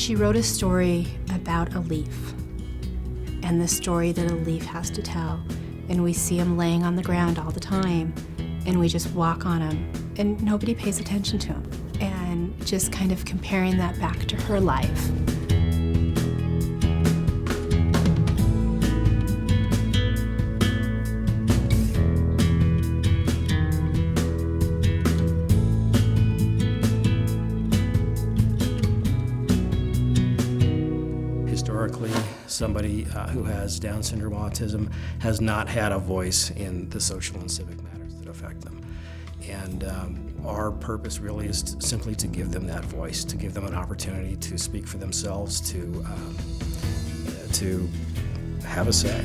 She wrote a story about a leaf and the story that a leaf has to tell. And we see him laying on the ground all the time, and we just walk on him, and nobody pays attention to him. And just kind of comparing that back to her life. Historically, somebody who has Down syndrome autism has not had a voice in the social and civic matters that affect them. And our purpose really is simply to give them that voice, to give them an opportunity to speak for themselves, to have a say.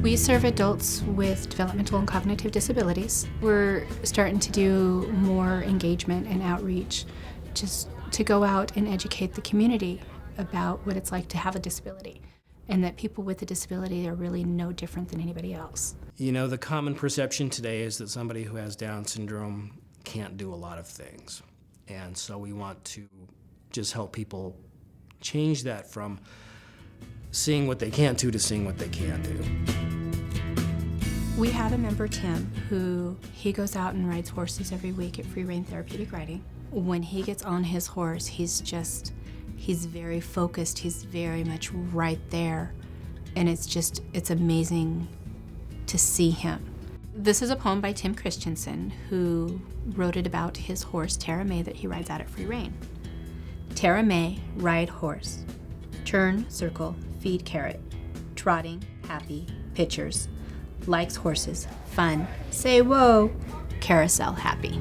We serve adults with developmental and cognitive disabilities. We're starting to do more engagement and outreach, just to go out and educate the community about what it's like to have a disability, and that people with a disability are really no different than anybody else. You know, the common perception today is that somebody who has Down syndrome can't do a lot of things. And so we want to just help people change that from seeing what they can't do to seeing what they can do. We have a member, Tim, who he goes out and rides horses every week at Free Rein Therapeutic Riding. When he gets on his horse, he's very focused, he's very much right there, and it's amazing to see him. This is a poem by Tim Christensen, who wrote it about his horse, Tara May, that he rides out at Free Rein. Tara May, ride horse, turn, circle, feed carrot, trotting, happy, pictures, likes horses, fun, say whoa, carousel happy.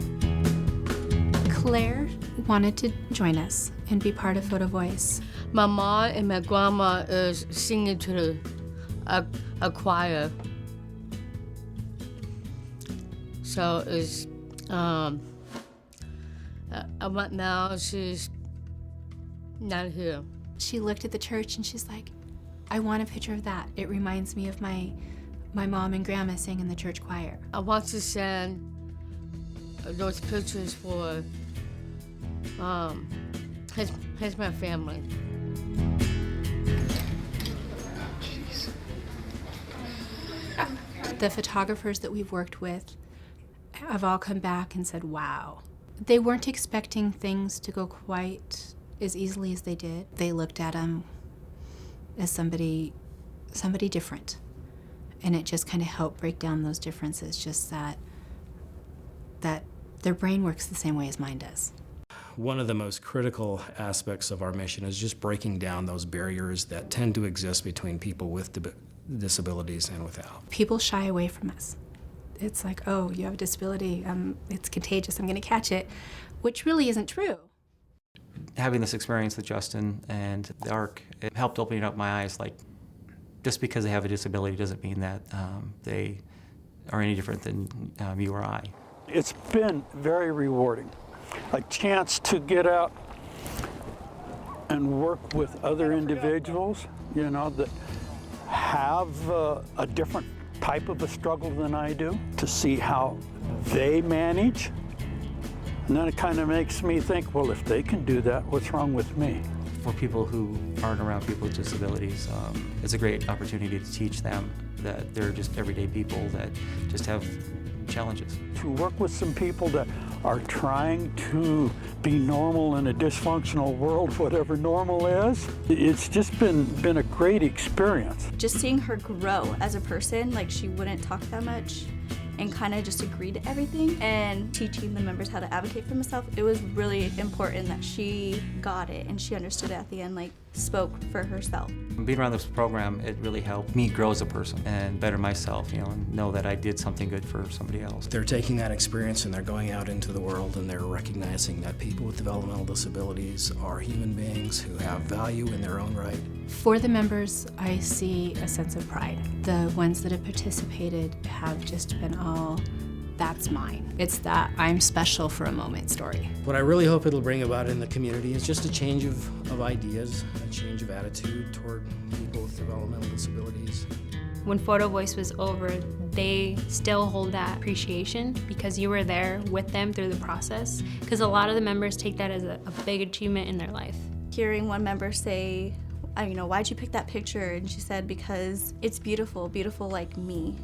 Claire wanted to join us and be part of Photo Voice. My mom and my grandma is singing to a choir. So it's, right now she's not here. She looked at the church and she's like, I want a picture of that. It reminds me of my mom and grandma singing in the church choir. I want to send those pictures for his my family. The photographers that we've worked with have all come back and said, wow. They weren't expecting things to go quite as easily as they did. They looked at him as somebody different. And it just kind of helped break down those differences, just that their brain works the same way as mine does. One of the most critical aspects of our mission is just breaking down those barriers that tend to exist between people with disabilities and without. People shy away from us. It's like, oh, you have a disability, it's contagious, I'm gonna catch it, which really isn't true. Having this experience with Justin and the ARC, it helped opening up my eyes. Like, just because they have a disability doesn't mean that they are any different than you or I. It's been very rewarding. A chance to get out and work with other individuals, you know, that have a different type of a struggle than I do, to see how they manage. And then it kind of makes me think, well, if they can do that, what's wrong with me? For people who aren't around people with disabilities, it's a great opportunity to teach them that they're just everyday people that just have challenges. To work with some people that are trying to be normal in a dysfunctional world, whatever normal is, it's just been a great experience. Just seeing her grow as a person, like she wouldn't talk that much and kind of just agree to everything, and teaching the members how to advocate for themselves, it was really important that she got it and she understood it at the end, like spoke for herself. Being around this program, it really helped me grow as a person and better myself, you know, and know that I did something good for somebody else. They're taking that experience and they're going out into the world and they're recognizing that people with developmental disabilities are human beings who have value in their own right. For the members, I see a sense of pride. The ones that have participated have just been all, that's mine. It's that I'm special for a moment story. What I really hope it'll bring about in the community is just a change of ideas, a change of attitude toward people with developmental disabilities. When Photo Voice was over, they still hold that appreciation because you were there with them through the process. Because a lot of the members take that as a big achievement in their life. Hearing one member say, why'd you pick that picture? And she said, because it's beautiful, beautiful like me.